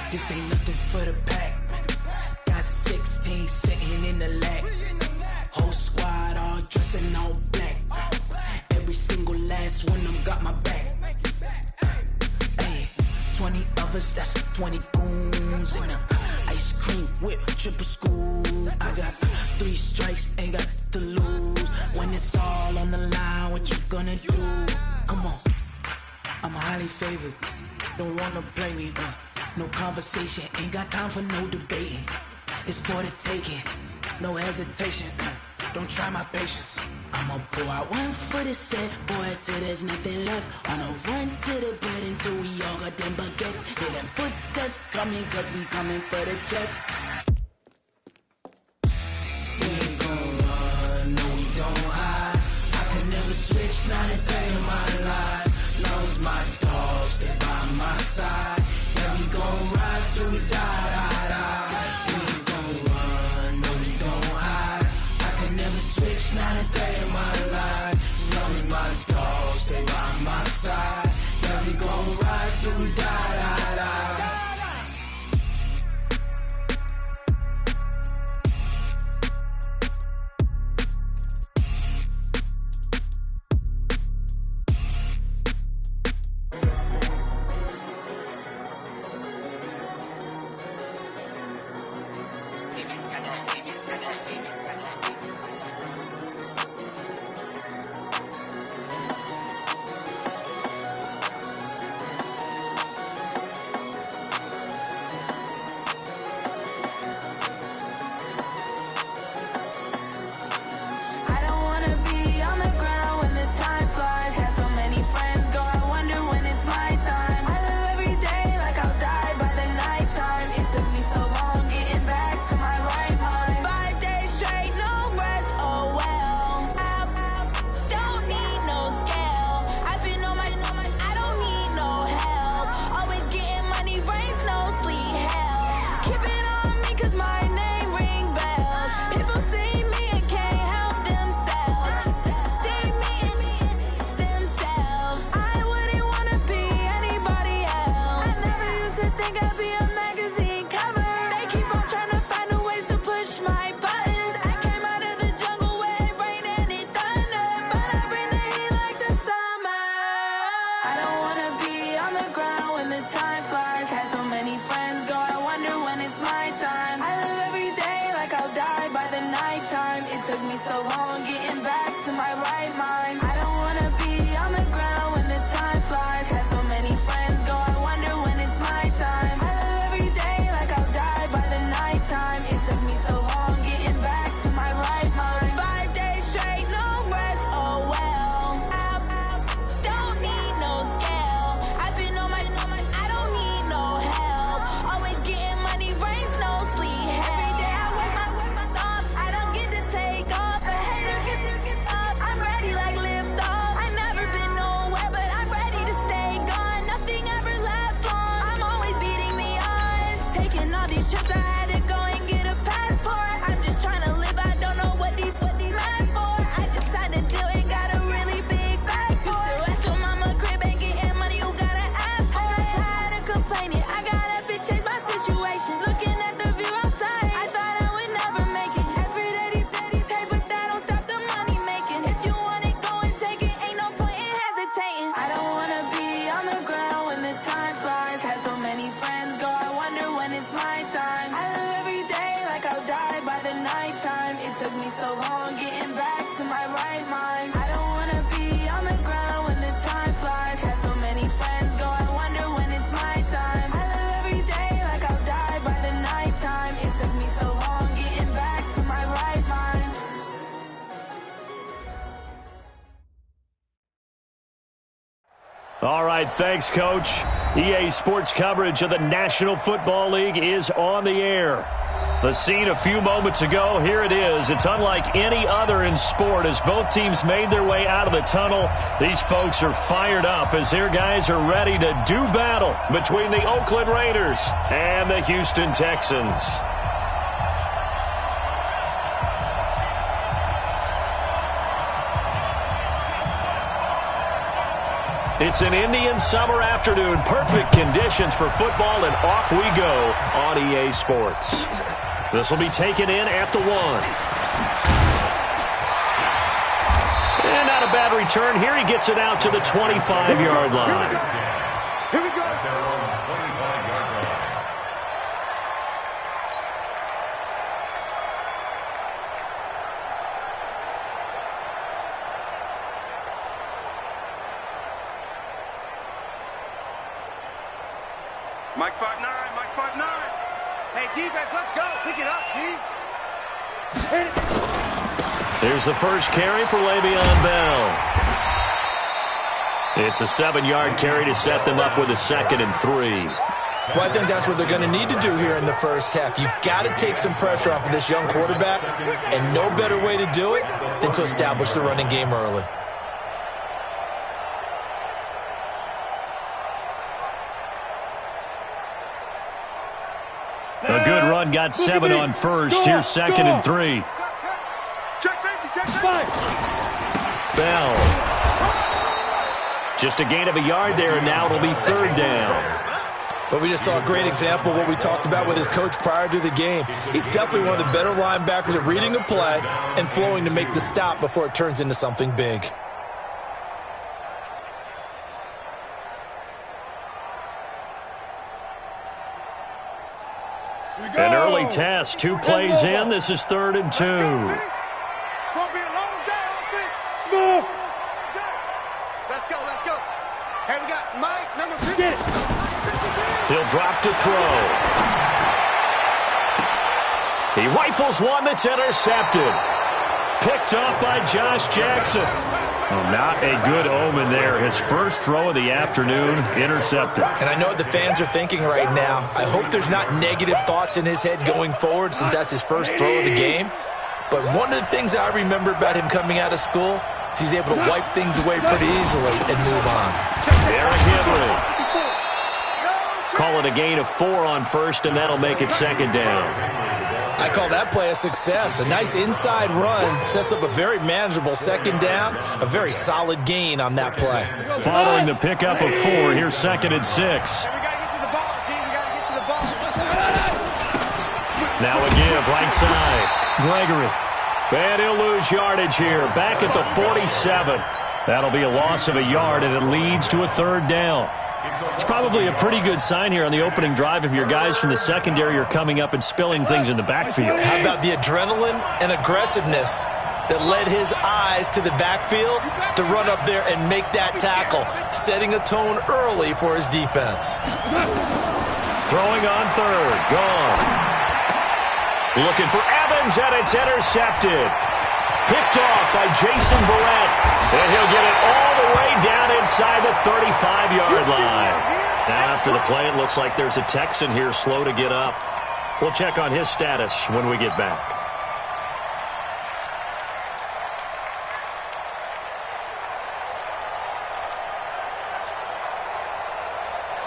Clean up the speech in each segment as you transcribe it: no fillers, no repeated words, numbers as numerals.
This ain't nothing for the pack. Got 16 sitting in the lag. Whole squad all dressing all black. Every single last one of them got my back. Hey, 20 of us, that's 20 goons in the ice cream whip, triple scoop. I got 3 strikes, ain't got to lose. When it's all on the line, what you gonna do? Come on, I'm highly favored. Don't wanna play me, no conversation, ain't got time for no debating. It's for the taking, no hesitation. Don't try my patience. I'ma pour out one for the set, boy, till there's nothing left. On a run to the bread until we all got them baguettes. Hear them footsteps coming, cause we coming for the check. We ain't gon' run, no we don't hide. I could never switch, not a day in my life. Knows my dogs, they by my side. Yeah, we gon' ride till we die, die, die. We ain't gon' run, no we don't hide. I could never switch, not a day in my life. As long as my dogs, they by my side. Yeah, we gon' ride till we die, die, die. All right, thanks, Coach. EA Sports coverage of the National Football League is on the air. The scene a few moments ago, here it is. It's unlike any other in sport as both teams made their way out of the tunnel. These folks are fired up as their guys are ready to do battle between the Oakland Raiders and the Houston Texans. It's an Indian summer afternoon. Perfect conditions for football, and off we go on EA Sports. This will be taken in at the 1. And not a bad return here. He gets it out to the 25-yard line. Here we go. Mike 5'9", Mike 5'9". Hey, defense, let's go. Pick it up, D. Here's the first carry for Le'Veon Bell. It's a 7-yard carry to set them up with a 2nd and 3. Well, I think that's what they're going to need to do here in the first half. You've got to take some pressure off of this young quarterback, and no better way to do it than to establish the running game early. A good run got 7 on first. Here's 2nd and 3. Check safety, check safety. Bell. Just a gain of a yard there, and now it'll be 3rd down. But we just saw a great example of what we talked about with his coach prior to the game. He's definitely one of the better linebackers at reading a play and flowing to make the stop before it turns into something big. An early test. 2 plays in. This is 3rd and 2. It's going to be a long day on offense. Small. Let's go, let's go. Hey, we got Mike, number 50. Get it. He'll drop to throw. He rifles one that's intercepted. Picked off by Josh Jackson. Oh, not a good omen there. His first throw of the afternoon, intercepted. And I know what the fans are thinking right now. I hope there's not negative thoughts in his head going forward since that's his first throw of the game. But one of the things I remember about him coming out of school is he's able to wipe things away pretty easily and move on. Derrick Henry. Call it a gain of 4 on first, and that'll make it 2nd down. I call that play a success. A nice inside run sets up a very manageable 2nd down, a very solid gain on that play. Following the pickup of 4, here's 2nd and 6. We got to get to the ball, team. We got to get to the ball. Now a give, right side. Gregory. And he'll lose yardage here. Back at the 47. That'll be a loss of a yard, and it leads to a 3rd down. It's probably a pretty good sign here on the opening drive if your guys from the secondary are coming up and spilling things in the backfield. How about the adrenaline and aggressiveness that led his eyes to the backfield to run up there and make that tackle, setting a tone early for his defense. Throwing on 3rd. Gone. Looking for Evans, and it's intercepted. Picked off by Jason Barrett. And he'll get it all the way down inside the 35-yard line. Now after the play, it looks like there's a Texan here slow to get up. We'll check on his status when we get back.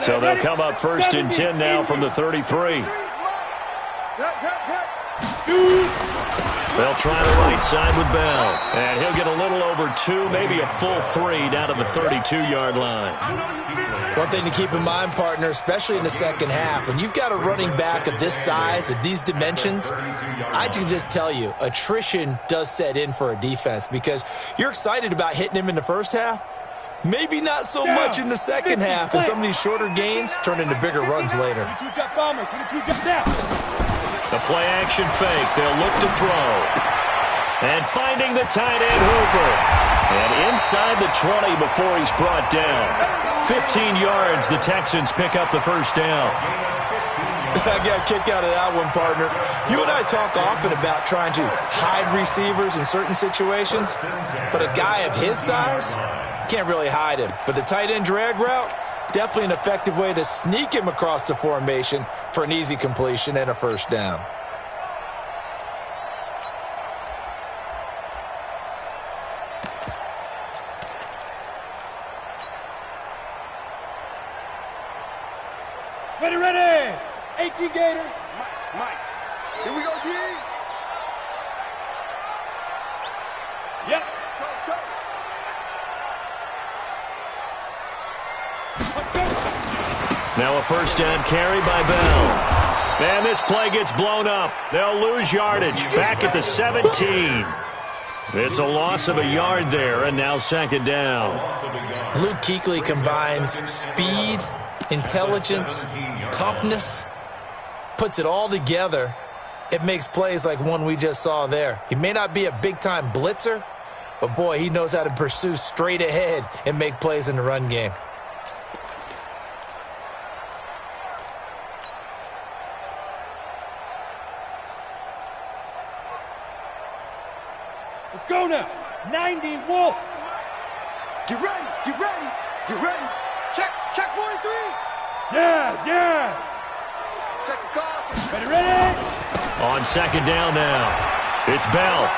So they'll come up 1st and 10 now from the 33. They'll try the right side with Bell. And he'll get a little over 2, maybe a full 3 down to the 32-yard line. One thing to keep in mind, partner, especially in the second half, when you've got a running back of this size, of these dimensions, I can just tell you, attrition does set in for a defense because you're excited about hitting him in the first half. Maybe not so much in the second half, and some of these shorter gains turn into bigger runs later. The play-action fake. They'll look to throw. And finding the tight end, Hooper. And inside the 20 before he's brought down. 15 yards, the Texans pick up the first down. I got a kick out of that one, partner. You and I talk often about trying to hide receivers in certain situations, but a guy of his size can't really hide him. But the tight end drag route, definitely an effective way to sneak him across the formation for an easy completion and a first down. Ready. 18 Gator. Mike. Here we go, G. Yep. Go. Now a first down carry by Bell. And this play gets blown up. They'll lose yardage. Back at the 17. It's a loss of a yard there, and now second down. Luke Kuechly combines speed, intelligence, toughness, puts it all together. It makes plays like one we just saw there. He may not be a big-time blitzer, but, boy, he knows how to pursue straight ahead and make plays in the run game. Let's go now. 90 Wolf. Get ready. Get ready. Get ready. Check 43. Yes. Check the call. Ready. On second down now. It's Bell.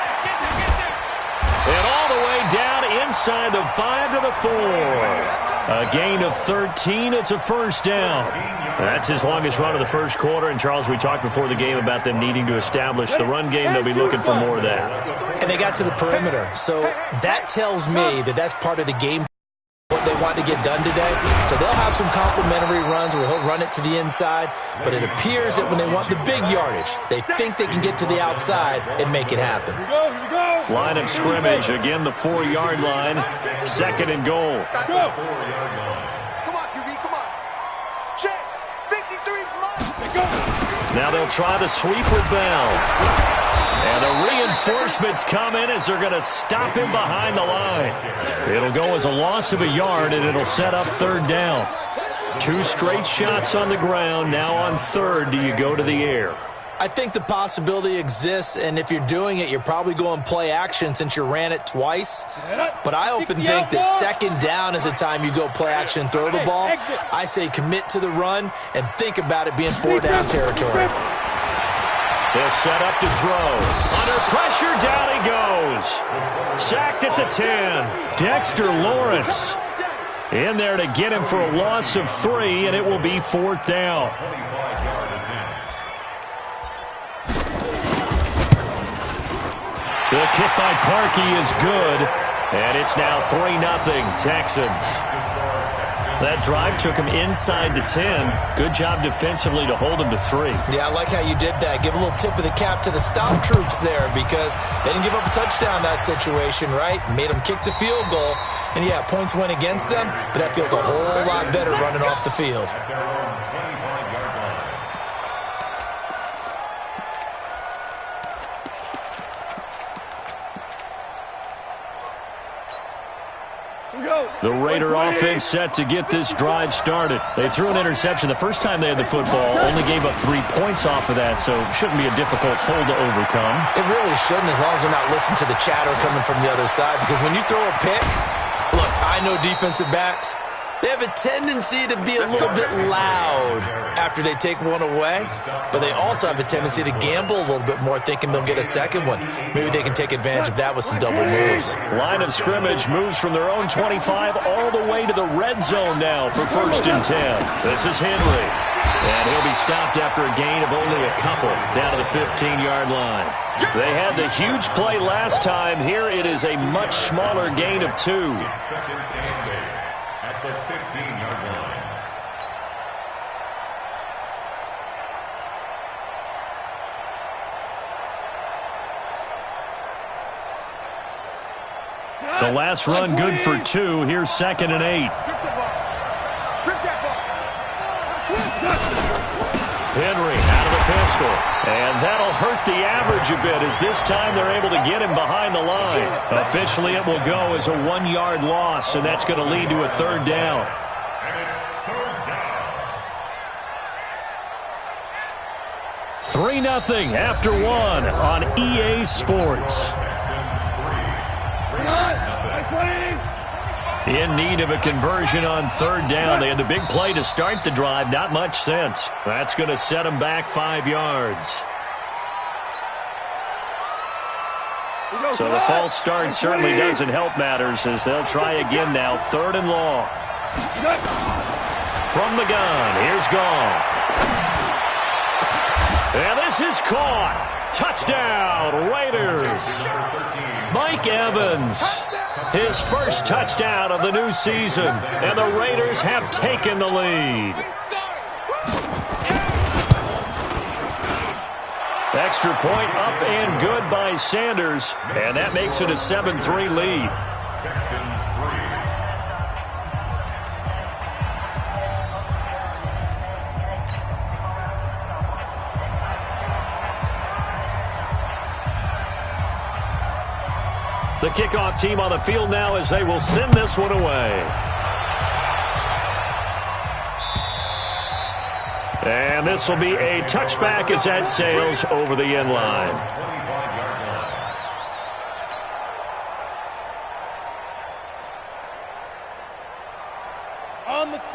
And all the way down inside the 5 to the 4. A gain of 13. It's a first down. That's his longest run of the first quarter. And, Charles, we talked before the game about them needing to establish the run game. They'll be looking for more of that. And they got to the perimeter. So that tells me that that's part of the game, what they want to get done today. So they'll have some complimentary runs where he'll run it to the inside. But it appears that when they want the big yardage, they think they can get to the outside and make it happen. Here we go. Line of scrimmage, again the 4-yard line. Second and goal. Come on, QB, come on. Check. 53 from us. Go. Now they'll try the sweep with Bell. And the reinforcements come in as they're going to stop him behind the line. It'll go as a loss of a yard, and it'll set up third down. 2 straight shots on the ground. Now on third, do you go to the air? I think the possibility exists, and if you're doing it, you're probably going play action since you ran it twice. But I often think that second down is the time you go play action and throw the ball. I say commit to the run and think about it being 4-down territory. They'll set up to throw. Under pressure, down he goes. Sacked at the 10. Dexter Lawrence in there to get him for a loss of 3, and it will be 4th down. The kick by Parkey is good, and it's now 3-0 Texans. That drive took him inside the 10. Good job defensively to hold him to 3. Yeah, I like how you did that. Give a little tip of the cap to the stop troops there because they didn't give up a touchdown in that situation, right? Made them kick the field goal. And, yeah, points went against them, but that feels a whole lot better running off the field. The Raider offense set to get this drive started. They threw an interception the first time they had the football, only gave up 3 points off of that, so shouldn't be a difficult hole to overcome. It really shouldn't, as long as they're not listening to the chatter coming from the other side, because when you throw a pick, look, I know defensive backs, they have a tendency to be a little bit loud after they take one away, but they also have a tendency to gamble a little bit more, thinking they'll get a second one. Maybe they can take advantage of that with some double moves. Line of scrimmage moves from their own 25 all the way to the red zone now for 1st and 10. This is Henry, and he'll be stopped after a gain of only a couple down to the 15-yard line. They had the huge play last time. Here it is a much smaller gain of 2. At the 15-yard line. The last run good for 2. Here's 2nd and 8. Henry out of the pistol. And that'll hurt the average a bit as this time they're able to get him behind the line. Officially, it will go as a 1-yard loss, and that's going to lead to a 3rd down. And it's 3-0 after 1 on EA Sports. In need of a conversion on 3rd down. They had the big play to start the drive. Not much sense. That's going to set them back 5 yards. So the false start certainly doesn't help matters as they'll try again now. 3rd and long. From the gun, here's Goff. And this is caught. Touchdown, Raiders. Mike Evans. His first touchdown of the new season, and the Raiders have taken the lead. extra point up and good by Sanders, and that makes it a 7-3 lead. The kickoff team on the field now as they will send this one away. And this will be a touchback as that sails over the end line.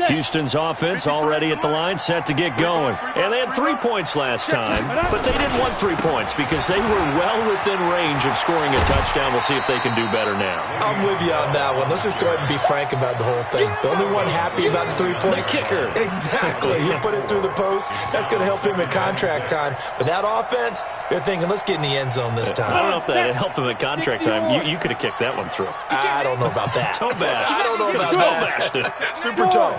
Houston's offense already at the line, set to get going. And they had 3 points last time, but they didn't want 3 points because they were well within range of scoring a touchdown. We'll see if they can do better now. I'm with you on that one. Let's just go ahead and be frank about the whole thing. The only one happy about the 3-point? The kicker. Exactly. He put it through the post. That's going to help him in contract time. But that offense, they're thinking, let's get in the end zone this time. I don't know if that helped him at contract time. You could have kicked that one through. I don't know about that. Toe bash. I don't know about that. Super toe.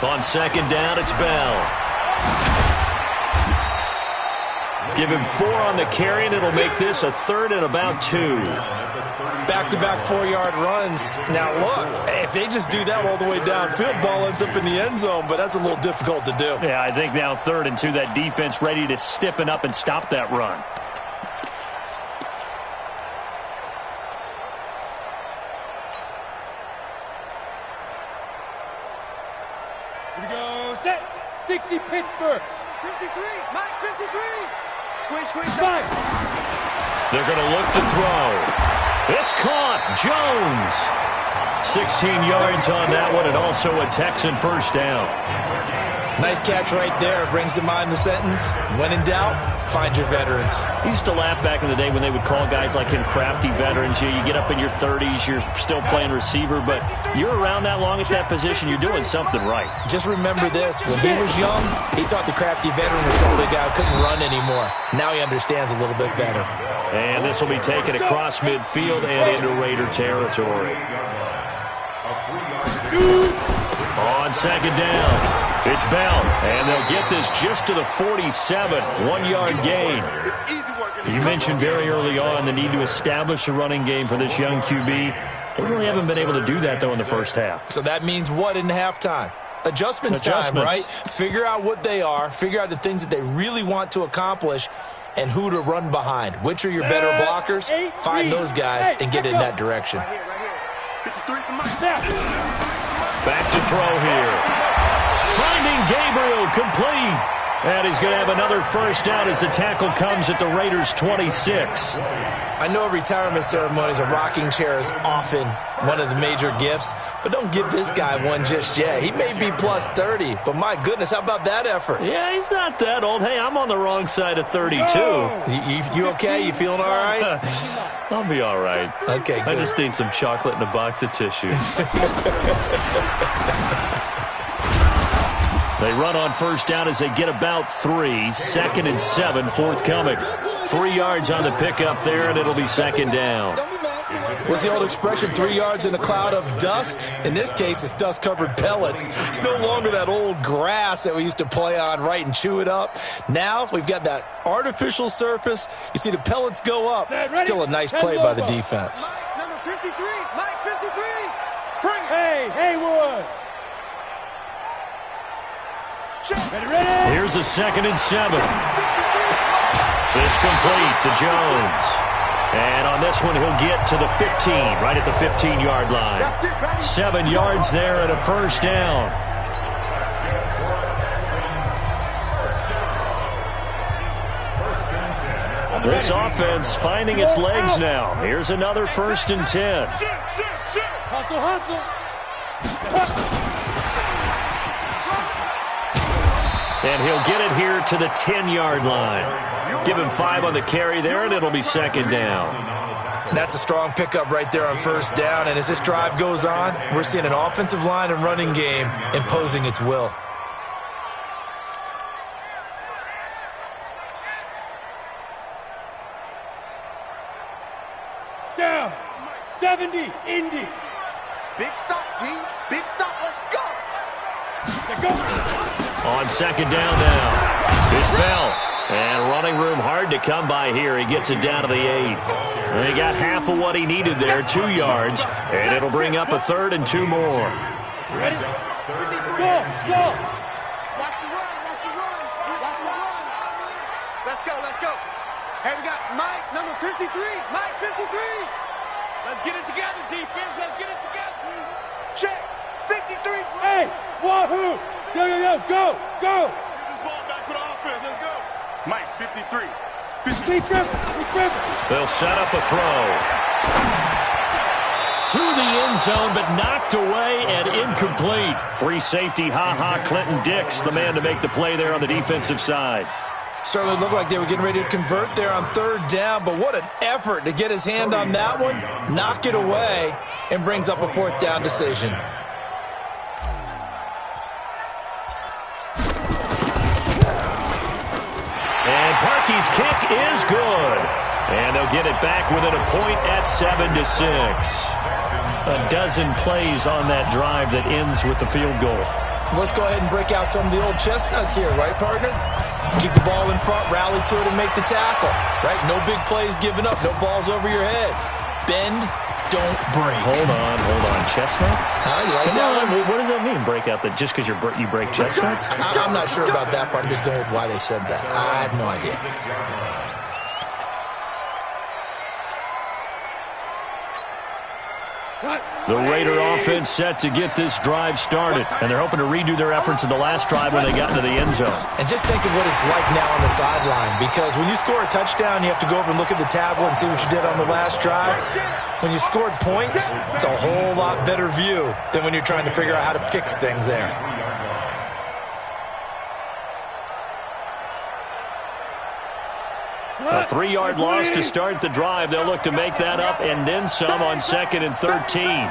On second down, it's Bell. Give him 4 on the carry, and it'll make this a 3rd and about 2. Back-to-back 4-yard runs. Now, look, if they just do that all the way downfield, ball ends up in the end zone, but that's a little difficult to do. Yeah, I think now 3rd and 2, that defense ready to stiffen up and stop that run. Here we go, set, 60 Pittsburgh. 53, Mike 53. Squeeze, squeeze. Five. They're going to look to throw. It's caught. Jones. 16 yards on that one, and also a Texan first down. Nice catch right there. Brings to mind the sentence, when in doubt, find your veterans. I used to laugh back in the day when they would call guys like him crafty veterans. You get up in your 30s, you're still playing receiver, but you're around that long at that position, you're doing something right. Just remember this. When he was young, he thought the crafty veteran was something guy who couldn't run anymore. Now he understands a little bit better. And this will be taken across midfield and into Raider territory. On second down. It's Bell, and they'll get this just to the 47, 1-yard gain. You mentioned very early on the need to establish a running game for this young QB. They really haven't been able to do that, though, in the first half. So that means what in halftime? Adjustments time, right? Figure out what they are, figure out the things that they really want to accomplish, and who to run behind. Which are your better blockers? Find those guys and get in that direction. Back to throw here. Finding Gabriel complete. And he's going to have another first down as the tackle comes at the Raiders' 26. I know retirement ceremonies, a rocking chair is often one of the major gifts, but don't give this guy one just yet. He may be plus 30, but my goodness, how about that effort? Yeah, he's not that old. Hey, I'm on the wrong side of 32. You okay? You feeling all right? I'll be all right. Okay, good. I just need some chocolate and a box of tissues. They run on first down as they get about 3. 2nd and 7 forthcoming. 3 yards on the pickup there, and it'll be second down. What's the old expression, 3 yards in a cloud of dust? In this case, it's dust-covered pellets. It's no longer that old grass that we used to play on, right, and chew it up. Now we've got that artificial surface. You see the pellets go up. Still a nice play by the defense. Mike, number 53, Mike 53. Bring Hey, Haywood. Ready. Here's a 2nd and 7. This complete to Jones. And on this one, he'll get to the 15, right at the 15-yard line. 7 yards there and a first down. This offense finding its legs now. Here's another 1st and 10. Hustle, hustle. And he'll get it here to the 10-yard line. Give him 5 on the carry there, and it'll be second down. That's a strong pickup right there on first down. And as this drive goes on, we're seeing an offensive line and running game imposing its will. Down. 70, Indy. Big stop, D. Big stop. Let's go. Let's go. On second down now, it's Bell. And running room hard to come by here. He gets it down to the 8. And he got half of what he needed there, 2 yards. And it'll bring up a 3rd and 2 more. Ready? Go! Watch the run. Let's go. Hey, we got Mike, number 53. Mike, 53. Let's get it together, defense. Let's get it together. Check. 53. Hey, wahoo! Go! Get this ball back for the offense. Let's go. Mike, 53. Be driven. They'll set up a throw. To the end zone, but knocked away and incomplete. Free safety, Clinton Dix, the man to make the play there on the defensive side. Certainly looked like they were getting ready to convert there on 3rd down, but what an effort to get his hand on that one, knock it away, and brings up a 4th down decision. And Parkey's kick is good. And they'll get it back within a point at 7-6. A dozen plays on that drive that ends with the field goal. Let's go ahead and break out some of the old chestnuts here, right, partner? Keep the ball in front, rally to it, and make the tackle, right? No big plays given up, no balls over your head. Bend, don't break. Hold on. Chestnuts? You like that one? What does that mean, break out? Just because you break chestnuts? I'm not sure about that part. I'm just going with why they said that. I have no idea. The Raider offense set to get this drive started, and they're hoping to redo their efforts in the last drive when they got into the end zone. And just think of what it's like now on the sideline, because when you score a touchdown, you have to go over and look at the tablet and see what you did on the last drive. When you scored points, it's a whole lot better view than when you're trying to figure out how to fix things there. A 3-yard loss to start the drive. They'll look to make that up and then some on 2nd and 13.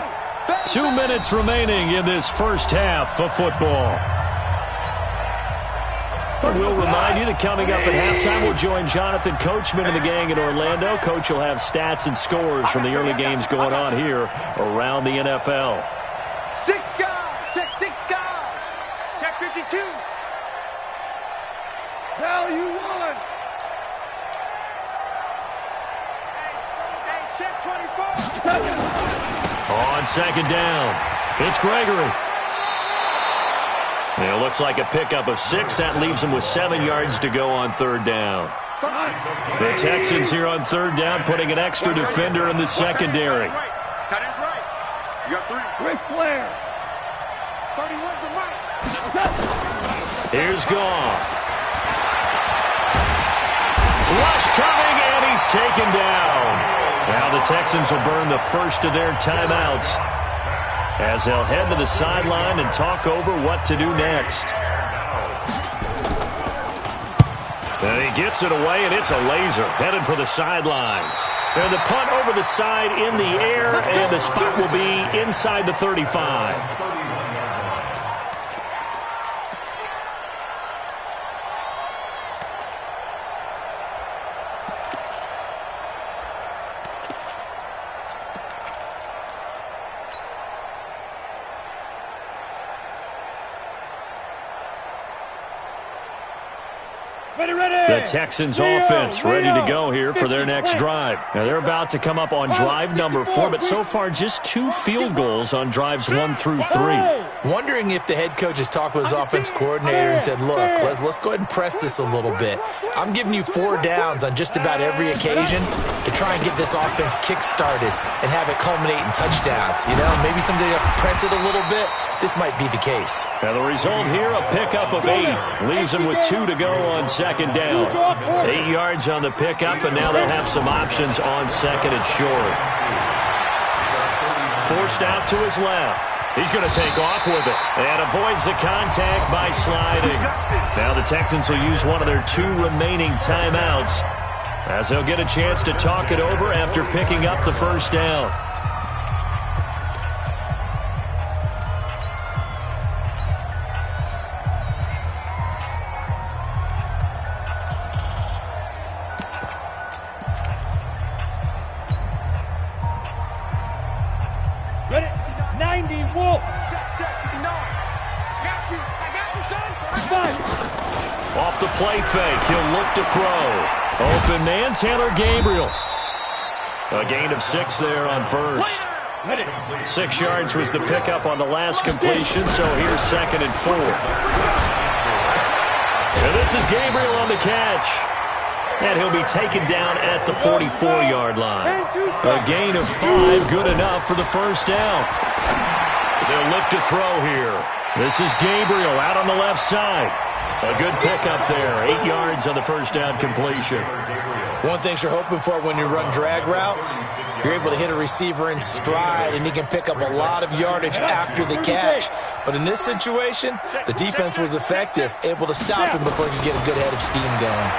2 minutes remaining in this first half of football. We'll remind you that coming up at halftime, we'll join Jonathan Coachman and the gang in Orlando. Coach will have stats and scores from the early games going on here around the NFL. 6 guys. Check 6 guys. Check 52. Value 1. Check 24. On 2nd down, it's Gregory. It looks like a pickup of 6. That leaves them with 7 yards to go on 3rd down. The Texans here on 3rd down, putting an extra defender in the secondary. Tight end's right. You got 3. Ric Flair. 31's the right. Here's Goff. Rush coming, and he's taken down. Now the Texans will burn the first of their timeouts as they'll head to the sideline and talk over what to do next. And he gets it away, and it's a laser headed for the sidelines. And the punt over the side in the air, and the spot will be inside the 35. The Texans offense ready to go here for their next drive. Now they're about to come up on drive number 4, but so far just 2 field goals on drives 1 through 3. Wondering if the head coach has talked with his offense coordinator and said, look, let's go ahead and press this a little bit. I'm giving you 4 downs on just about every occasion to try and get this offense kick-started and have it culminate in touchdowns. You know, maybe someday you have to press it a little bit. This might be the case. Now the result here, a pickup of 8. Leaves them with 2 to go on 2nd down. 8 yards on the pickup, and now they'll have some options on 2nd and short. Forced out to his left. He's going to take off with it and avoids the contact by sliding. Now the Texans will use one of their 2 remaining timeouts as they'll get a chance to talk it over after picking up the first down. the play fake. He'll look to throw. Open man, Taylor Gabriel. A gain of 6 there on first. 6 yards was the pickup on the last completion, so here's 2nd and 4. And this is Gabriel on the catch. And he'll be taken down at the 44-yard line. A gain of 5, good enough for the first down. They'll look to throw here. This is Gabriel out on the left side. A good pickup there, 8 yards on the first down completion. One thing you're hoping for when you run drag routes, you're able to hit a receiver in stride, and he can pick up a lot of yardage after the catch. But in this situation, the defense was effective, able to stop him before he could get a good head of steam going.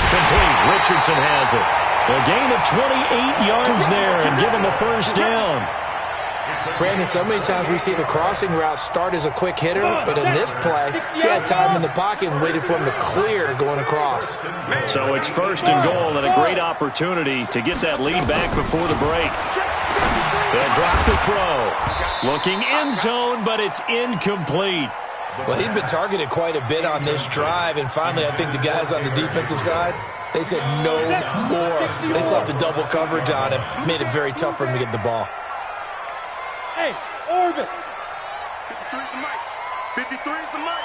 Complete. Richardson has it. A gain of 28 yards there and give him the first down. Brandon, so many times we see the crossing route start as a quick hitter, but in this play, he had time in the pocket and waited for him to clear going across. So it's 1st and goal and a great opportunity to get that lead back before the break. They'll drop the throw. Looking end zone, but it's incomplete. Well, he'd been targeted quite a bit on this drive, and finally I think the guys on the defensive side, they said no more. They slapped the double coverage on him, made it very tough for him to get the ball. Hey, orbit. 53's the mic. 53's the mic.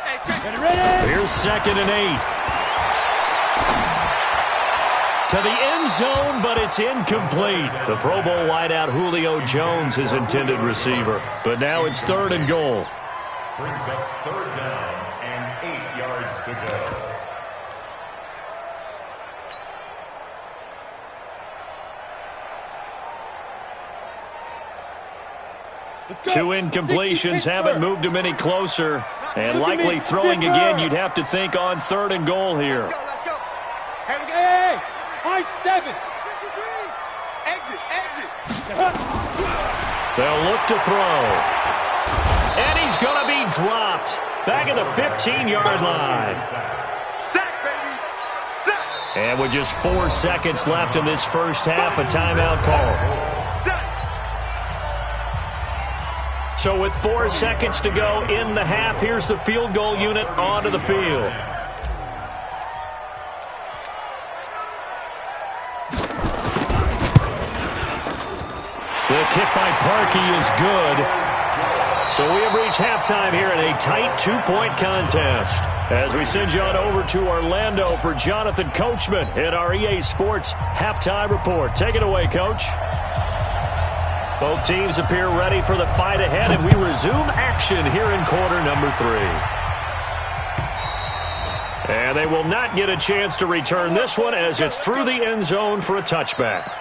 Hey, check. Ready? Here's 2nd and 8. To the end zone, but it's incomplete. The Pro Bowl wideout Julio Jones, his intended receiver. But now it's 3rd and goal. Brings up 3rd down and 8 yards to go. Two incompletions haven't moved him any closer. And likely throwing again, you'd have to think on 3rd and goal here. Let's go. Hey, high 7. 53. Exit. They'll look to throw. And he's going to be dropped. Back at the 15-yard line. Sack, baby. Sack. And with just 4 seconds left in this first half, a timeout call. So with 4 seconds to go in the half, here's the field goal unit onto the field. The kick by Parkey is good. So we have reached halftime here in a tight 2-point contest. As we send you on over to Orlando for Jonathan Coachman in our EA Sports Halftime Report. Take it away, Coach. Both teams appear ready for the fight ahead, and we resume action here in quarter number 3. And they will not get a chance to return this one as it's through the end zone for a touchback.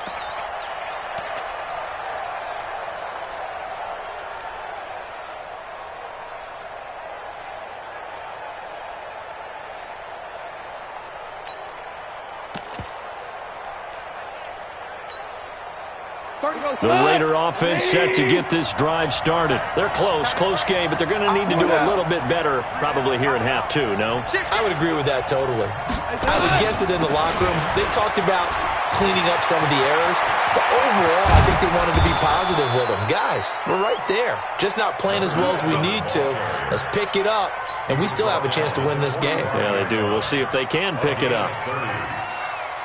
The Raider offense set to get this drive started. They're close game, but they're going to need to do a little bit better probably here in half 2, no? I would agree with that totally. I would guess it in the locker room. They talked about cleaning up some of the errors, but overall I think they wanted to be positive with them. Guys, we're right there. Just not playing as well as we need to. Let's pick it up, and we still have a chance to win this game. Yeah, they do. We'll see if they can pick it up.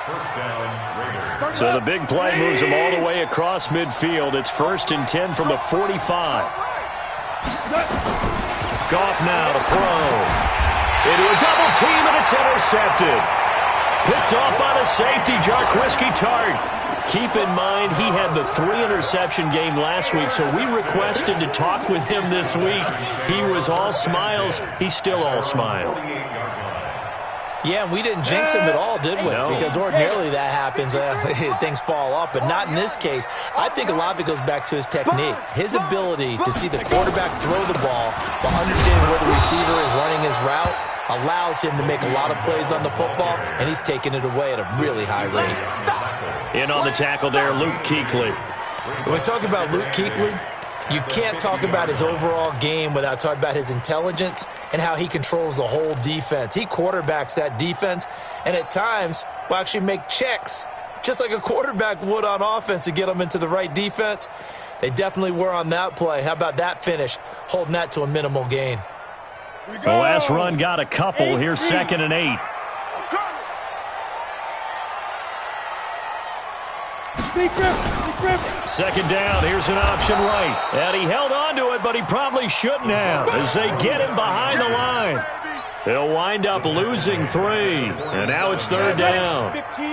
First down, Raiders. So the big play moves them all the way across midfield. It's 1st and 10 from the 45. Goff now to throw. Into a double team, and it's intercepted. Picked off by the safety, Jarquiski Tart. Keep in mind, he had the 3-interception game last week, so we requested to talk with him this week. He was all smiles. He's still all smile. Yeah, we didn't jinx him at all, did we? No. Because ordinarily that happens, things fall off, but not in this case. I think a lot of it goes back to his technique. His ability to see the quarterback throw the ball while understanding where the receiver is running his route allows him to make a lot of plays on the football, and he's taking it away at a really high rate. In on the tackle there, Luke Kuechly. When we talk about Luke Kuechly, you can't talk about his overall game without talking about his intelligence and how he controls the whole defense. He quarterbacks that defense, and at times will actually make checks, just like a quarterback would on offense, to get them into the right defense. They definitely were on that play. How about that finish, holding that to a minimal gain? The last run got a couple. Here's 2nd and 8. Second down, here's an option right. And he held on to it, but he probably shouldn't have as they get him behind the line. They'll wind up losing 3. And now it's 3rd down. 15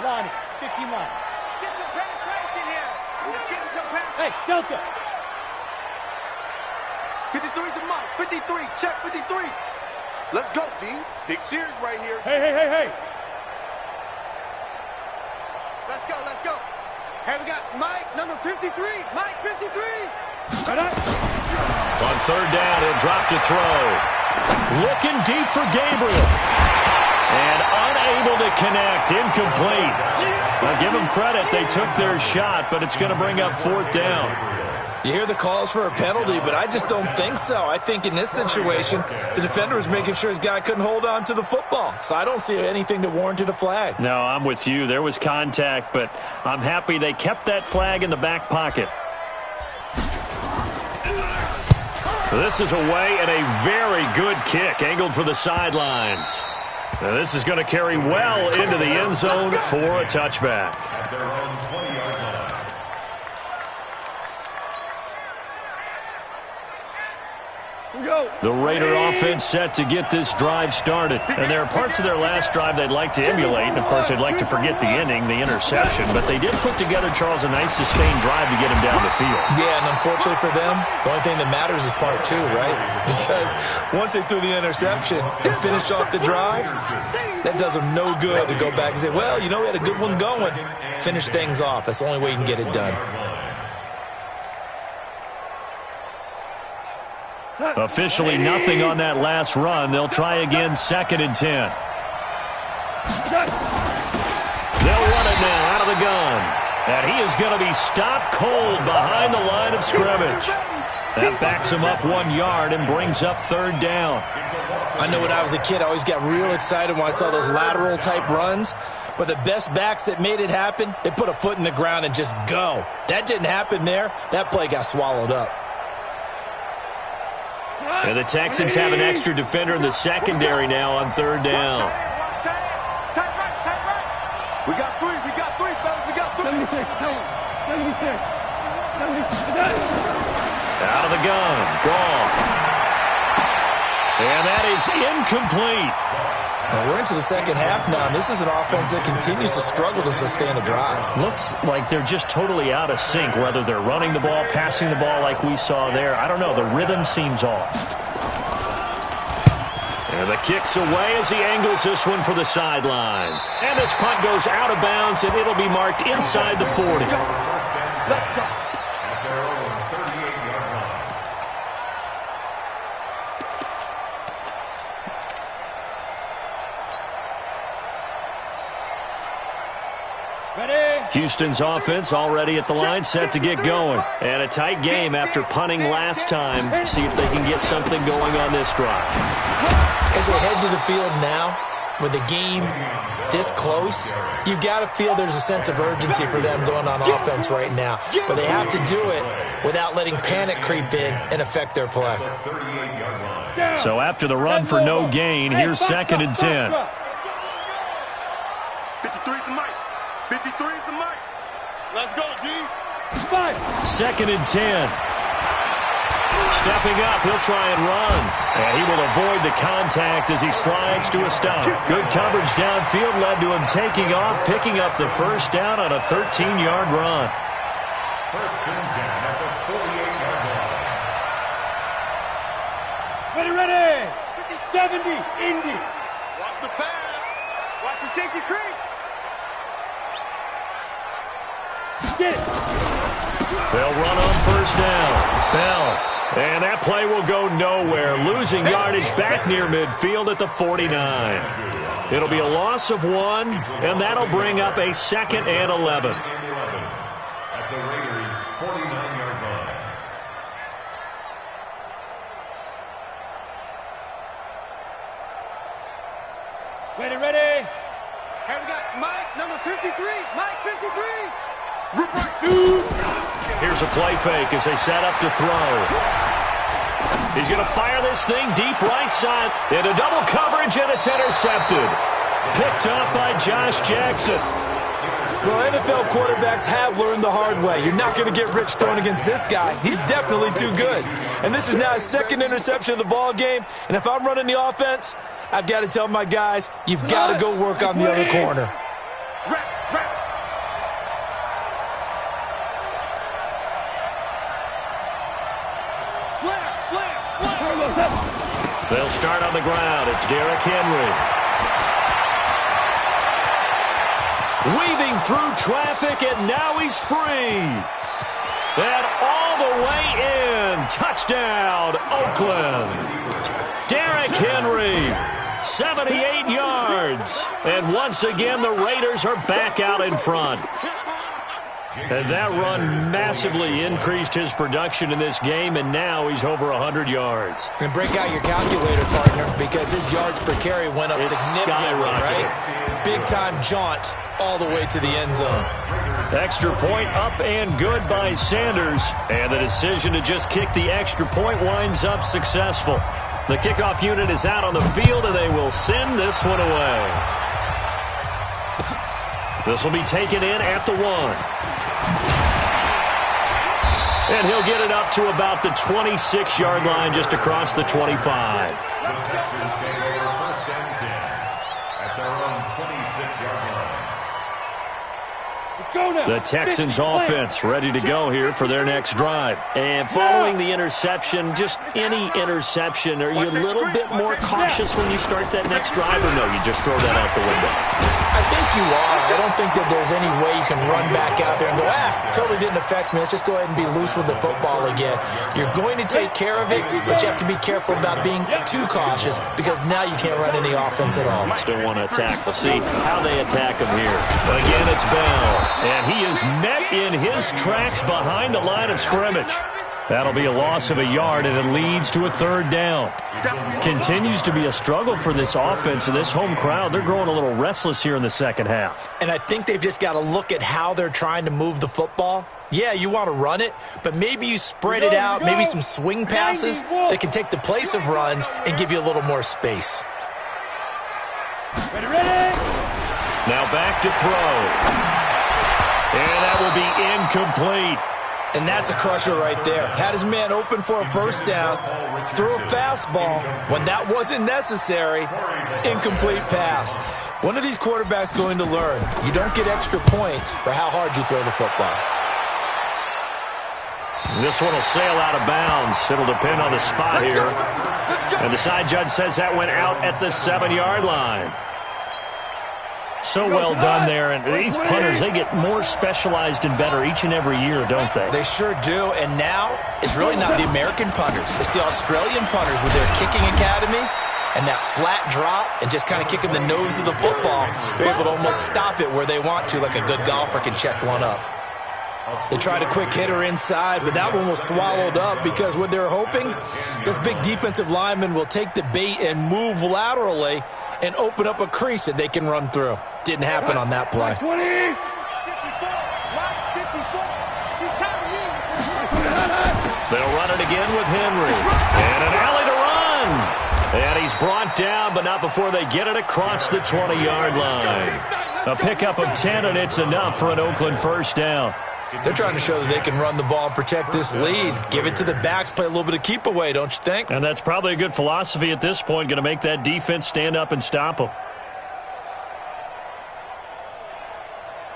line. 15 line. Get some penetration here. Let's get some penetration. Hey, Delta. 53's the mark. 53. Check 53. Let's go, D. Big series right here. Hey. Let's go, let's go. Hey, we got Mike, number 53. Mike, 53. On 3rd down, he'll drop to throw. Looking deep for Gabriel. And unable to connect. Incomplete. I'll give them credit. They took their shot, but it's going to bring up 4th down. You hear the calls for a penalty, but I just don't think so. I think in this situation, the defender was making sure his guy couldn't hold on to the football. So I don't see anything that warranted a flag. No, I'm with you. There was contact, but I'm happy they kept that flag in the back pocket. This is away and a very good kick, angled for the sidelines. Now this is going to carry well into the end zone for a touchback. At their own 20-yard line. The Raider offense set to get this drive started. And there are parts of their last drive they'd like to emulate. And, of course, they'd like to forget the ending, the interception. But they did put together, Charles, a nice sustained drive to get him down the field. Yeah, and unfortunately for them, the only thing that matters is part 2, right? Because once they threw the interception and finished off the drive, that does them no good to go back and say, well, you know, we had a good one going. Finish things off. That's the only way you can get it done. Officially nothing on that last run. They'll try again, 2nd and 10. They'll run it now out of the gun. And he is going to be stopped cold behind the line of scrimmage. That backs him up 1 yard and brings up 3rd down. I know when I was a kid, I always got real excited when I saw those lateral-type runs. But the best backs that made it happen, they put a foot in the ground and just go. That didn't happen there. That play got swallowed up. And the Texans have an extra defender in the secondary now on 3rd down. Tight right. We got 3, fellas. We got 3. 76. Out of the gun. Gone. And that is incomplete. Now we're into the second half now, and this is an offense that continues to struggle to sustain a drive. Looks like they're just totally out of sync, whether they're running the ball, passing the ball like we saw there. I don't know. The rhythm seems off. And the kick's away as he angles this one for the sideline. And this punt goes out of bounds, and it'll be marked inside the 40. Let's go. At their own 38-yard line. Ready? Houston's offense already at the line, set to get going. And a tight game after punting last time. See if they can get something going on this drive. As they head to the field now, with the game this close, you've got to feel there's a sense of urgency for them going on offense right now. But they have to do it without letting panic creep in and affect their play. So after the run for no gain, here's 2nd and 10. 53's the mic. 53's the mic. Let's go, D. 2nd and 10. Stepping up, he'll try and run. And he will avoid the contact as he slides to a stop. Good coverage downfield led to him taking off, picking up the first down on a 13-yard run. 1st and 10 at the 48-yard line. Ready. 70, Indy. Watch the pass. Watch the safety creep. Get it. They'll run on 1st down. Bell. And that play will go nowhere, losing yardage back near midfield at the 49. It'll be a loss of 1, and that'll bring up a 2nd and 11. At the Raiders' 49-yard line. Ready. Hey, we got Mike, number 53. Mike, 53. Shoot. Here's a play fake as they set up to throw. He's going to fire this thing deep right side. Into double coverage, and it's intercepted. Picked up by Josh Jackson. Well, NFL quarterbacks have learned the hard way. You're not going to get rich throwing against this guy. He's definitely too good. And this is now his second interception of the ball game. And if I'm running the offense, I've got to tell my guys, you've got to go work on the other corner. They'll start on the ground. It's Derrick Henry. Weaving through traffic, and now he's free. And all the way in. Touchdown, Oakland. Derrick Henry, 78 yards. And once again, the Raiders are back out in front. And that run massively increased his production in this game, and now he's over 100 yards. And break out your calculator, partner, because his yards per carry went up significantly, right? Big-time jaunt all the way to the end zone. Extra point up and good by Sanders. And the decision to just kick the extra point winds up successful. The kickoff unit is out on the field, and they will send this one away. This will be taken in at the 1. And he'll get it up to about the 26-yard line, just across the 25. The Texans offense ready to go here for their next drive. And following the interception, just any interception, are you a little bit more cautious when you start that next drive, or no, you just throw that out the window? I think you are. I don't think that there's any way you can run back out there and go, totally didn't affect me. Let's just go ahead and be loose with the football again. You're going to take care of it, but you have to be careful about being too cautious because now you can't run any offense at all. Still want to attack. We'll see how they attack him here. Again, it's Bell, and he is met in his tracks behind the line of scrimmage. That'll be a loss of a yard, and it leads to a third down. Continues to be a struggle for this offense and this home crowd. They're growing a little restless here in the second half. And I think they've just got to look at how they're trying to move the football. Yeah, you want to run it, but maybe you spread it out, maybe some swing passes that can take the place of runs and give you a little more space. Now back to throw. And that will be incomplete. And that's a crusher right there. Had his man open for a first down, threw a fastball when that wasn't necessary, incomplete pass. When are these quarterbacks going to learn? You don't get extra points for how hard you throw the football. This one will sail out of bounds. It'll depend on the spot here. And the side judge says that went out at the 7-yard line. So well done there, and these punters, they get more specialized and better each and every year, don't they? They sure do, and now it's really not the American punters. It's the Australian punters with their kicking academies and that flat drop and just kind of kicking the nose of the football. They're able to almost stop it where they want to, like a good golfer can check one up. They tried a quick hitter inside, but that one was swallowed up because what they're hoping, this big defensive lineman will take the bait and move laterally and open up a crease that they can run through. Didn't happen on that play. They'll run it again with Henry. And an alley to run. And he's brought down, but not before they get it across the 20-yard line. A pickup of 10, and it's enough for an Oakland first down. They're trying to show that they can run the ball and protect this lead. Give it to the backs, play a little bit of keep away, don't you think? And that's probably a good philosophy at this point, going to make that defense stand up and stop them.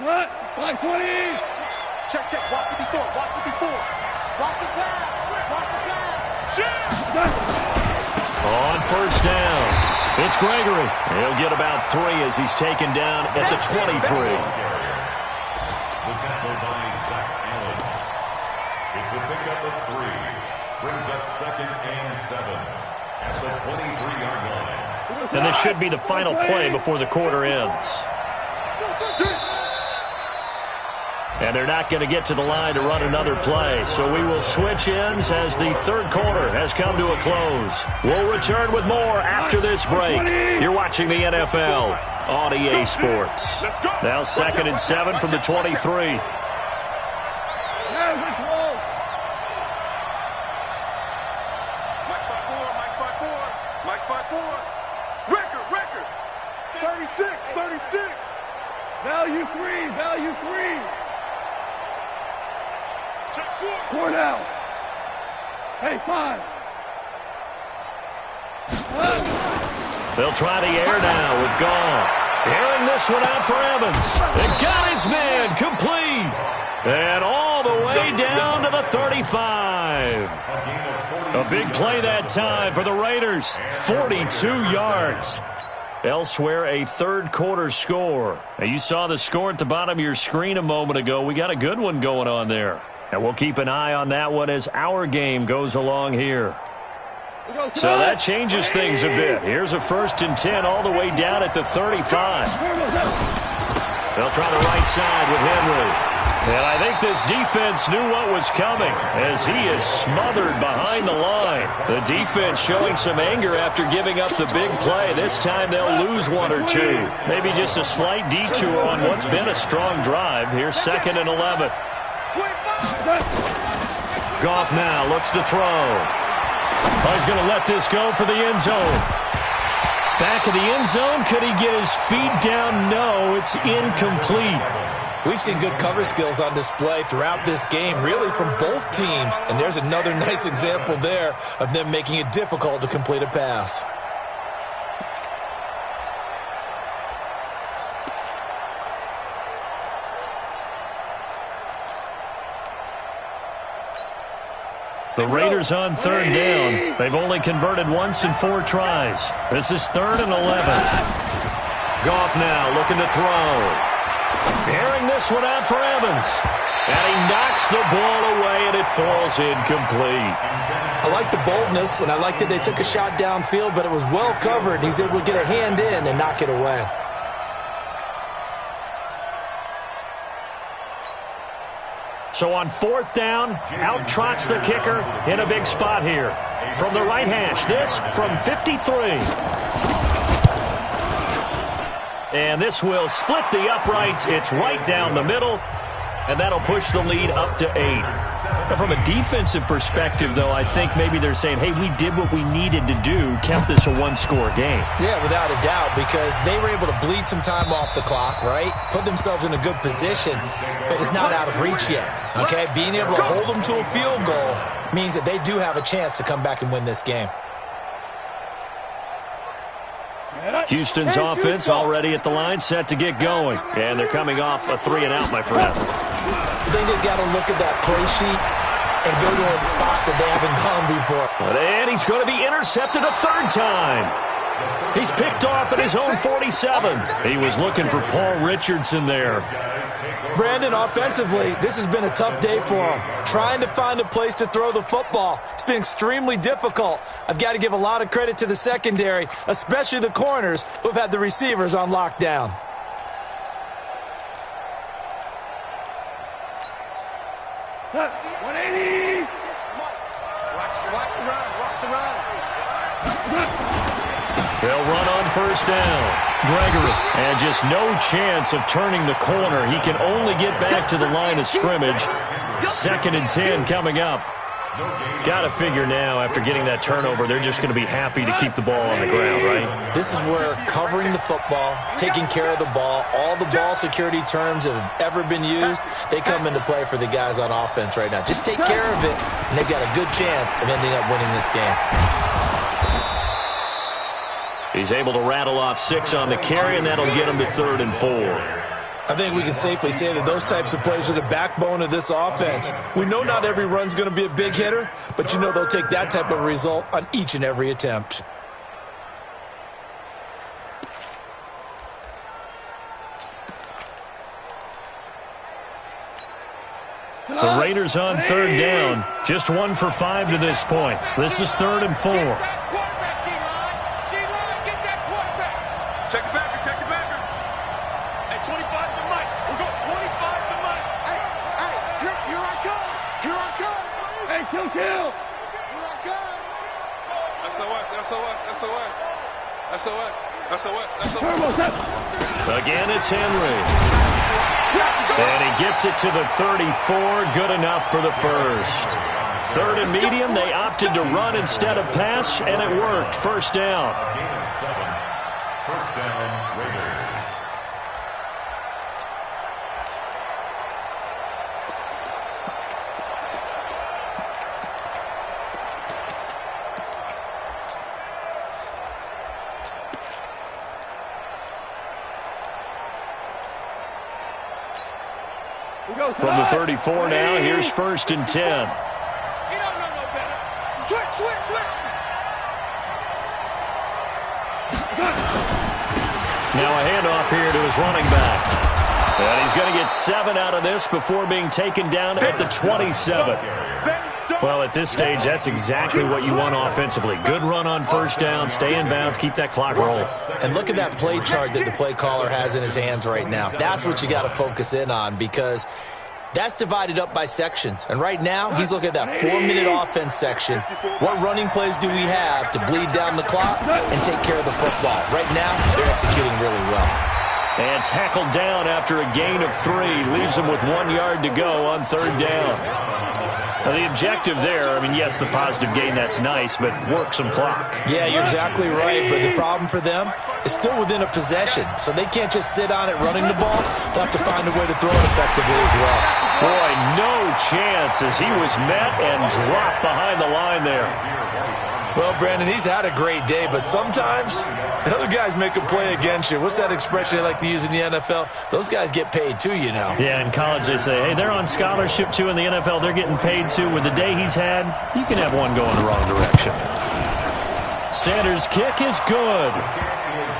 What? 520! Check, check. Watch the before. Watch the before. Watch the pass. Watch the pass. On first down, it's Gregory. He'll get about 3 as he's taken down at the 23. The tackle by Zach Allen. It's a pickup of 3. Brings up 2nd and 7 at the 23-yard line. And this should be the final play before the quarter ends. And they're not going to get to the line to run another play. So we will switch ends as the third quarter has come to a close. We'll return with more after this break. You're watching the NFL on EA Sports. Now 2nd and 7 from the 23. 36. Value three, value three. Check four. Four down. Hey, five. They'll try the air now with Goff. Airing this one out for Evans. It got his man complete. And all the way down to the 35. A big play that time for the Raiders. 42 yards. Elsewhere, a third-quarter score. Now, you saw the score at the bottom of your screen a moment ago. We got a good one going on there. And we'll keep an eye on that one as our game goes along here. So that changes things a bit. Here's a 1st and 10 all the way down at the 35. They'll try the right side with Henry. And I think this defense knew what was coming as he is smothered behind the line. The defense showing some anger after giving up the big play. This time they'll lose one or two. Maybe just a slight detour on what's been a strong drive. Here's 2nd and 11. Goff now looks to throw. Oh, he's going to let this go for the end zone. Back of the end zone. Could he get his feet down? No, it's incomplete. We've seen good cover skills on display throughout this game, really from both teams. And there's another nice example there of them making it difficult to complete a pass. The Raiders on 3rd down. They've only converted once in 4 tries. This is 3rd and 11. Goff now looking to throw. Airing this one out for Evans. And he knocks the ball away, and it falls incomplete. I like the boldness, and I like that they took a shot downfield, but it was well covered. He's able to get a hand in and knock it away. So on 4th down, out trots the kicker in a big spot here. From the right hash, this from 53. And this will split the uprights. It's right down the middle, and that'll push the lead up to 8. Now, from a defensive perspective, though, I think maybe they're saying, hey, we did what we needed to do, kept this a one-score game. Yeah, without a doubt, because they were able to bleed some time off the clock, right? Put themselves in a good position, but it's not out of reach yet, okay? Being able to hold them to a field goal means that they do have a chance to come back and win this game. Houston's offense already at the line, set to get going. And they're coming off a 3-and-out, my friend. I think they've got to look at that play sheet and go to a spot that they haven't gone before. And he's going to be intercepted a 3rd time. He's picked off at his own 47. He was looking for Paul Richardson there. Brandon, offensively, this has been a tough day for him. Trying to find a place to throw the football. It's been extremely difficult. I've got to give a lot of credit to the secondary, especially the corners who have had the receivers on lockdown. Watch 180. Watch the run. They'll run on 1st down. Gregory, and just no chance of turning the corner. He can only get back to the line of scrimmage. 2nd and 10 coming up. Got to figure now, after getting that turnover, they're just going to be happy to keep the ball on the ground, right? This is where covering the football, taking care of the ball, all the ball security terms that have ever been used, they come into play for the guys on offense right now. Just take care of it, and they've got a good chance of ending up winning this game. He's able to rattle off 6 on the carry, and that'll get him to 3rd and 4. I think we can safely say that those types of plays are the backbone of this offense. We know not every run's going to be a big hitter, but you know they'll take that type of result on each and every attempt. The Raiders on 3rd down. Just 1 for 5 to this point. This is 3rd and 4. Check the backer. Hey, 25 to Mike. We're going 25 to Mike. Hey, here I come. Hey, kill. Here I come. SOS. Again, it's Henry. And he gets it to the 34. Good enough for the 1st. 3rd and medium. They opted to run instead of pass, and it worked. 1st down. Gain of 7. 1st down, Raiders. From the 34 now, here's 1st and 10. You don't know no better. Switch. Now a handoff here to his running back. And he's going to get 7 out of this before being taken down at the 27. Well, at this stage, that's exactly what you want offensively. Good run on 1st down, stay in bounds, keep that clock rolling. And look at that play chart that the play caller has in his hands right now. That's what you got to focus in on, because that's divided up by sections. And right now, he's looking at that 4-minute offense section. What running plays do we have to bleed down the clock and take care of the football? Right now, they're executing really well. And tackled down after a gain of 3. Leaves him with 1 yard to go on 3rd down. Now, the objective there, I mean, yes, the positive gain, that's nice, but work some clock. Yeah, you're exactly right, but the problem for them is still within a possession, so they can't just sit on it running the ball. They'll have to find a way to throw it effectively as well. Boy, no chance as he was met and dropped behind the line there. Well, Brandon, he's had a great day, but sometimes the other guys make a play against you. What's that expression they like to use in the NFL? Those guys get paid too, you know. Yeah, in college they say, hey, they're on scholarship too. In the NFL, they're getting paid too. With the day he's had, you can have one going the wrong direction. Sanders' kick is good.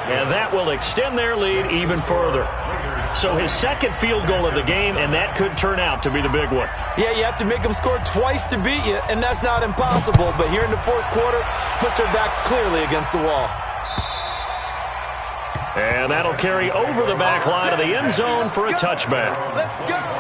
And that will extend their lead even further. So his 2nd field goal of the game, and that could turn out to be the big one. Yeah, you have to make them score twice to beat you, and that's not impossible. But here in the 4th quarter, puts their backs clearly against the wall. And that'll carry over the back line of the end zone for a touchback. Let's go.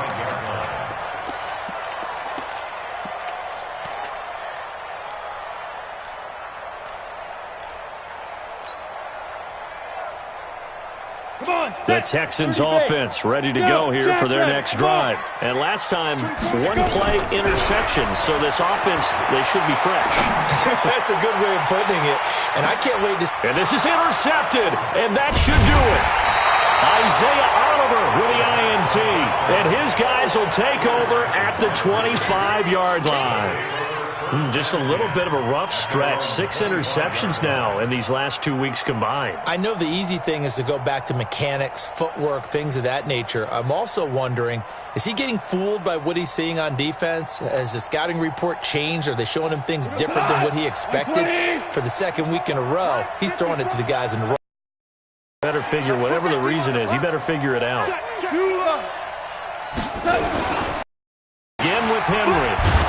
The Texans offense ready to go here for their next drive. And last time, 1 play interception. So this offense, they should be fresh. That's a good way of putting it. And I can't wait to... And this is intercepted. And that should do it. Isaiah Oliver with the INT. And his guys will take over at the 25-yard line. Just a little bit of a rough stretch. 6 interceptions now in these last 2 weeks combined. I know the easy thing is to go back to mechanics, footwork, things of that nature. I'm also wondering, is he getting fooled by what he's seeing on defense? Has the scouting report changed? Are they showing him things different than what he expected? For the 2nd week in a row, he's throwing it to the guys in the row. Better figure, whatever the reason is, he better figure it out. Again with Henry.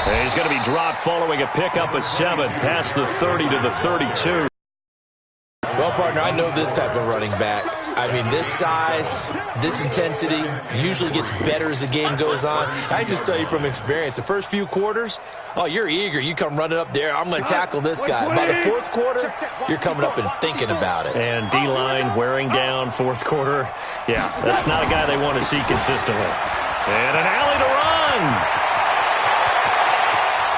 And he's going to be dropped following a pickup of 7 past the 30 to the 32. Well, partner, I know this type of running back. I mean, this size, this intensity usually gets better as the game goes on. I just tell you from experience, the first few quarters, oh, you're eager. You come running up there, I'm going to tackle this guy. By the 4th quarter, you're coming up and thinking about it. And D-line wearing down 4th quarter. Yeah, that's not a guy they want to see consistently. And an alley to run.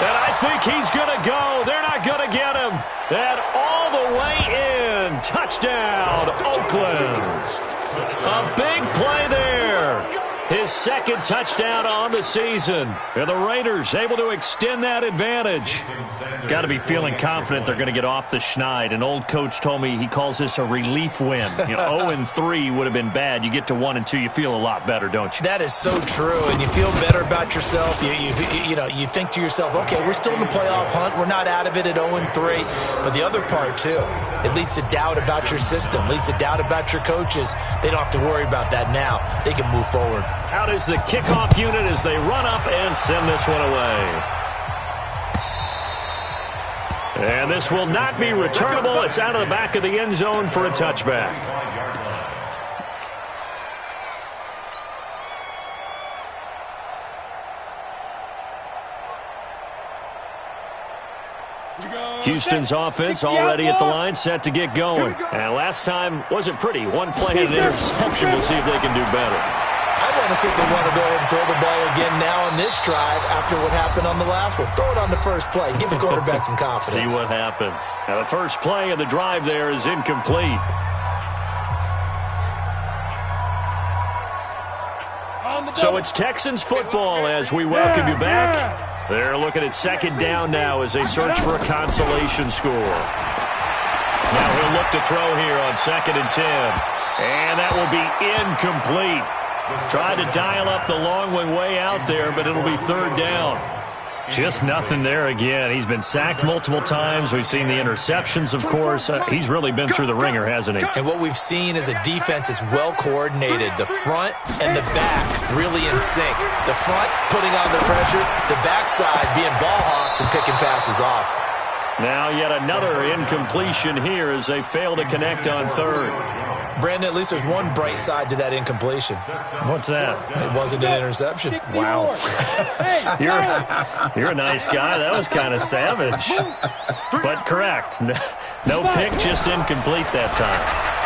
And I think he's going to go. They're not going to get him. And all the way in. Touchdown, Oakland. A big play there. His 2nd touchdown on the season. And the Raiders able to extend that advantage. Got to be feeling confident they're going to get off the schneid. An old coach told me he calls this a relief win. 0-3 would have been bad. You get to 1-2, you feel a lot better, don't you? That is so true, and you feel better about yourself. You think to yourself, okay, we're still in the playoff hunt. We're not out of it at 0-3. But the other part, too, it leads to doubt about your system, leads to doubt about your coaches. They don't have to worry about that now. They can move forward. Out is the kickoff unit as they run up and send this one away. And this will not be returnable. It's out of the back of the end zone for a touchback. Houston's offense already at the line, set to get going. And last time wasn't pretty. 1 play and an interception. We'll see if they can do better. I want to see if they want to go ahead and throw the ball again now on this drive after what happened on the last one. Throw it on the first play. Give the quarterback some confidence. See what happens. Now, the first play of the drive there is incomplete. So it's Texans football as we welcome you back. They're looking at 2nd down now as they search for a consolation score. Now he'll look to throw here on 2nd and 10. And that will be incomplete. Tried to dial up the long one way out there, but it'll be third down. Just nothing there again. He's been sacked multiple times. We've seen the interceptions, of course. He's really been through the ringer, hasn't he? And what we've seen is a defense that's well coordinated. The front and the back really in sync. The front putting on the pressure, the backside being ball hawks and picking passes off. Now yet another incompletion here as they fail to connect on third. Brandon, at least there's one bright side to that incompletion. What's that? It wasn't an interception. Wow. You're a nice guy. That was kind of savage. But correct. No pick, just incomplete that time.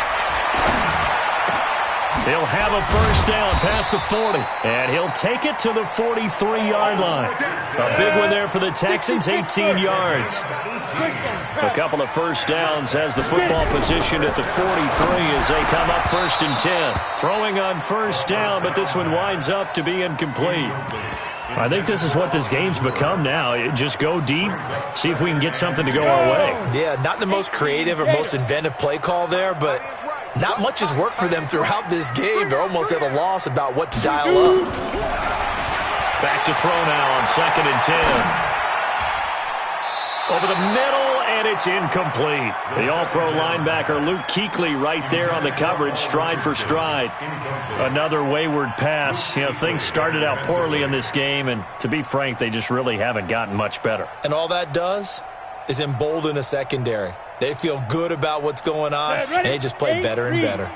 He'll have a first down past the 40, and he'll take it to the 43-yard line. A big one there for the Texans, 18 yards. A couple of first downs has the football position at the 43 as they come up first and 10. Throwing on first down, but this one winds up to be incomplete. I think this is what this game's become now. Just go deep, see if we can get something to go our way. Yeah, not the most creative or most inventive play call there, but not much has worked for them throughout this game. They're almost at a loss about what to dial up. Back to throw now on second and 10. Over the middle, and it's incomplete. The all-pro linebacker Luke Kuechly right there on the coverage, stride for stride. Another wayward pass. You know, things started out poorly in this game, and to be frank, they just really haven't gotten much better. And all that does is embolden a secondary. They feel good about what's going on, and they just play better and better.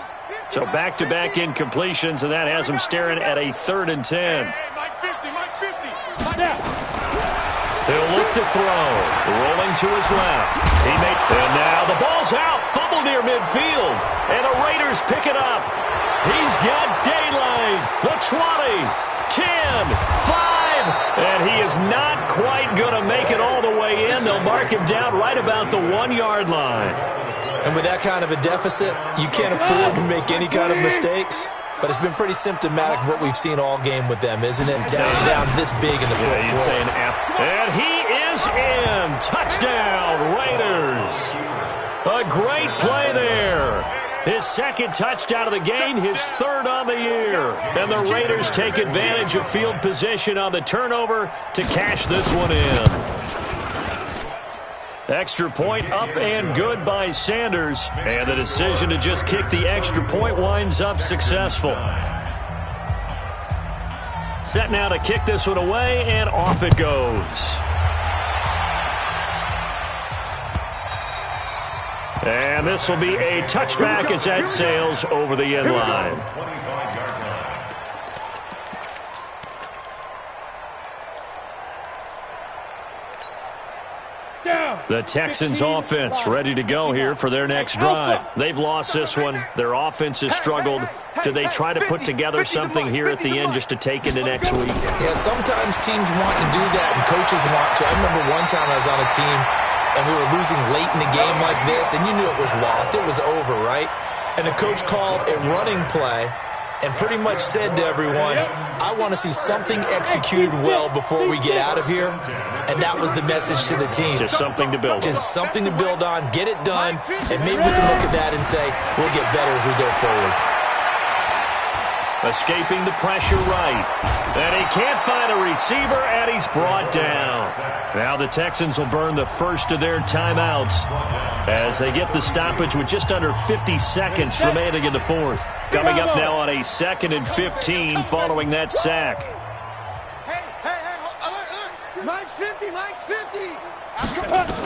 So back-to-back incompletions, and that has them staring at a third and 10. He'll look to throw. Rolling to his left. And now the ball's out. Fumble near midfield. And the Raiders pick it up. He's got daylight. The 20, 10, 5. And he is not quite going to make it all the way in. They'll mark him down right about the 1-yard line. And with that kind of a deficit, you can't afford to make any kind of mistakes. But it's been pretty symptomatic of what we've seen all game with them, isn't it? Down this big in the fourth quarter. You'd say an F. And he is in. Touchdown, Raiders. A great play there. His second touchdown of the game, his third on the year. And the Raiders take advantage of field position on the turnover to cash this one in. Extra point up and good by Sanders. And the decision to just kick the extra point winds up successful. Set now to kick this one away, and off it goes. And this will be a touchback as that sails over the end line. The Texans offense ready to go here for their next drive. They've lost this one. Their offense has struggled. Do they try to put together something here at the end just to take into next week? Yeah, sometimes teams want to do that and coaches want to. I remember one time I was on a team and we were losing late in the game like this, and you knew it was lost. It was over, right? And the coach called a running play and pretty much said to everyone, I want to see something executed well before we get out of here. And that was the message to the team. Just something to build on. Just something to build on, get it done, and maybe we can look at that and say, we'll get better as we go forward. Escaping the pressure right. And he can't find a receiver, and he's brought down. Now the Texans will burn the first of their timeouts as they get the stoppage with just under 50 seconds remaining in the fourth. Coming up now on a 2nd and 15 following that sack. Hey, Mike's 50, Mike's 50.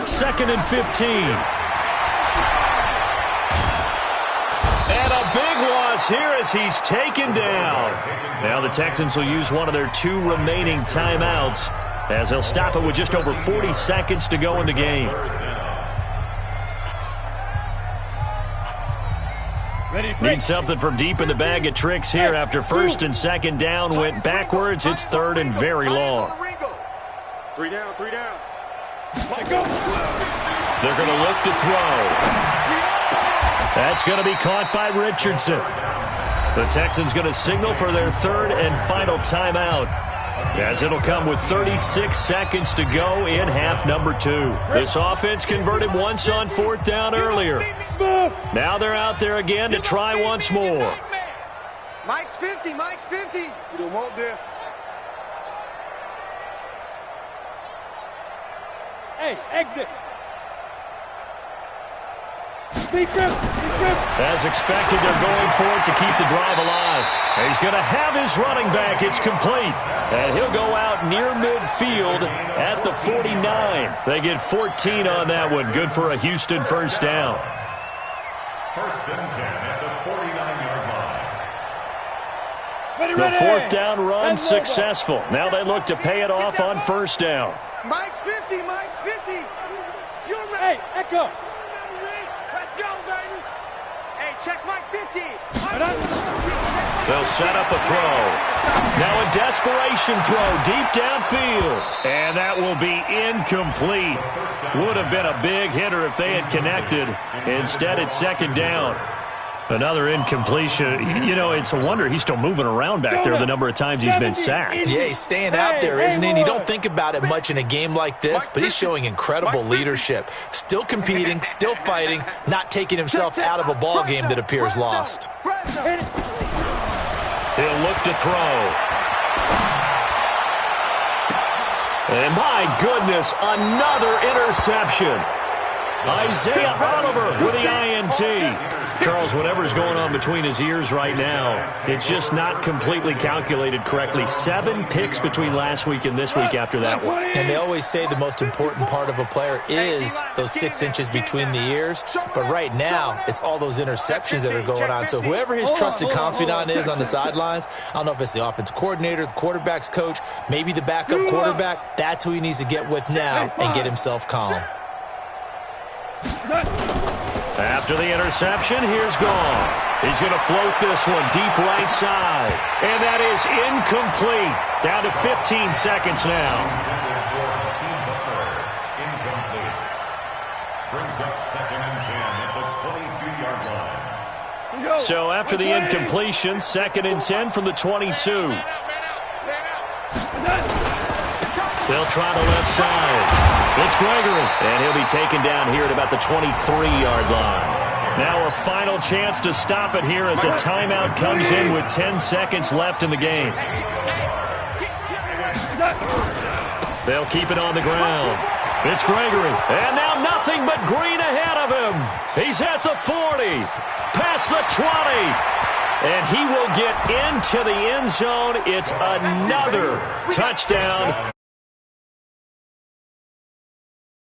2nd and 15. And a big loss here as he's taken down. Now the Texans will use one of their 2 remaining timeouts as they'll stop it with just over 40 seconds to go in the game. Need something from deep in the bag of tricks here after 1st and 2nd down went backwards. It's 3rd and very long. 3 down, 3 down. They're going to look to throw. That's going to be caught by Richardson. The Texans going to signal for their 3rd and final timeout, as it'll come with 36 seconds to go in half number 2. This offense converted once on 4th down earlier. Now they're out there again to try once more. Mike's 50, Mike's 50. You don't want this. Hey, exit. As expected, they're going for it to keep the drive alive. He's going to have his running back. It's complete. And he'll go out near midfield at the 49. They get 14 on that one. Good for a Houston first down. First and 10 at the 49-yard line. The fourth down run successful. Now they look to pay it off on first down. Mike's 50, Mike's 50. You're ready. Hey, Echo. Let's go, baby. Hey, check Mike 50. They'll set up a throw. Now a desperation throw deep downfield. And that will be incomplete. Would have been a big hitter if they had connected. Instead, it's second down. Another incompletion. You know, it's a wonder he's still moving around back there the number of times he's been sacked. Yeah, he's staying out there, isn't he? And you don't think about it much in a game like this, but he's showing incredible leadership. Still competing, still fighting, not taking himself out of a ball game that appears lost. He'll look to throw. And my goodness, another interception. Isaiah Oliver with the INT. Charles, whatever's going on between his ears right now, it's just not completely calculated correctly. 7 picks between last week and this week after that one. And they always say the most important part of a player is those 6 inches between the ears. But right now, it's all those interceptions that are going on. So whoever his trusted confidant is on the sidelines, I don't know if it's the offensive coordinator, the quarterback's coach, maybe the backup quarterback, that's who he needs to get with now and get himself calm. After the interception, here's Goff. He's going to float this one deep right side. And that is incomplete. Down to 15 seconds now. Incomplete. Brings up second and 10 at the 22-yard line. So after the incompletion, second and 10 from the 22. They'll try the left side. It's Gregory, and he'll be taken down here at about the 23-yard line. Now a final chance to stop it here as a timeout comes in with 10 seconds left in the game. They'll keep it on the ground. It's Gregory, and now nothing but green ahead of him. He's at the 40, past the 20. And he will get into the end zone. It's another touchdown